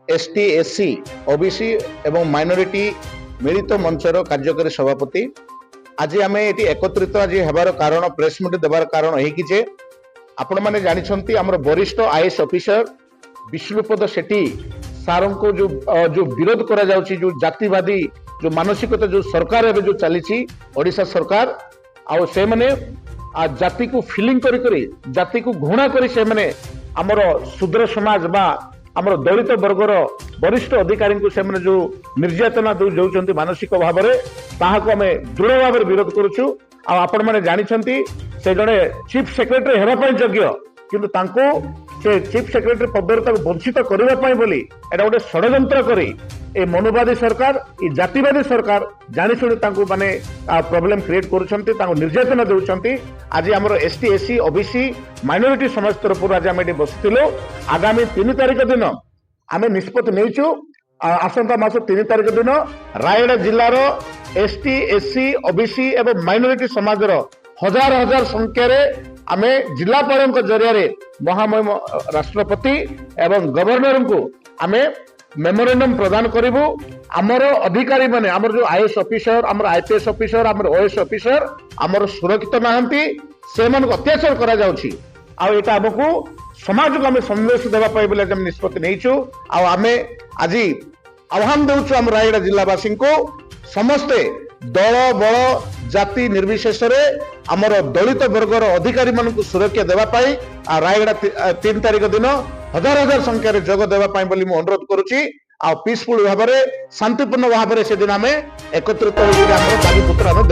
ST SC OBC एवं minority मिलित मंचर कार्यकारी सभापति आज आम ये एकत्रित आज हबार कारण प्रेस मीट देवार कारण यही जे आपण मैंने जानते आम वरिष्ठ आईएएस ऑफिसर विष्णुपद सेठी सार को जो विरोध करा जाउची जो जातिवादी जो मानसिकता जो सरकार एवं जो चली ओडिशा सरकार आउ से माने जाति को फिलिंग करी जाति को घृणा करी से माने आमर शूद्र समाज बा आमर दलित वर्गर वरिष्ठ अधिकारी को से जो निर्यातना दौरान मानसिक भाव में ताकू आम दृढ़ भाव विरोध करुचु आपण मैंने जानते से जड़े चीफ सेक्रेटरी होगापी योग्य किंतु तांको से चीफ सेक्रेटरी पदर वंचित करने बोली एटा गोटे षड्यंत्र करी ए मनुवादी सरकार ये जातिवादी सरकार जाशुणी माने प्रॉब्लम क्रिएट कर निर्यातना दौरान आज आम एसटी एससी ओबीसी माइनॉरिटी समाज तरफ आज आम बसलु आगामी 3 तारिख दिन आम निष्पत्ति नेचु आसंता मास 3 तारिख दिन रायगड़ा जिलार एसटी एससी ओबीसी एवं माइनॉरिटी समाज हजार हजार संख्यार आम जिलापाल जरिया महामहिम राष्ट्रपति एवं गवर्नर को आम मेमोरेंडम प्रदान करूँ आमर अधिकारी माने आमर जो आईएएस ऑफिसर आमर आईपीएस ऑफिसर आमर ओएस ऑफिसर आमर सुरक्षित नहांती से अत्याचार करा जाउछि आउ आमको समाज को आम संदेश देवाई बोले निष्पत्ति नहींचु आम आज आह्वान देउछु आम रायगड़ा जिलावासी को समस्ते दल बल जाति निर्विशेष आमर दलित वर्गर अधिकारी मानक सुरक्षा देवाई रायगड़ा 3 तारिख दिन हजार हजार संख्यार जोग देवाई बोली मु अनुरोध करुच्ची आ पीसफुल भाव में शांतिपूर्ण भाव में से दिन आम एकत्रित दाबी पत्र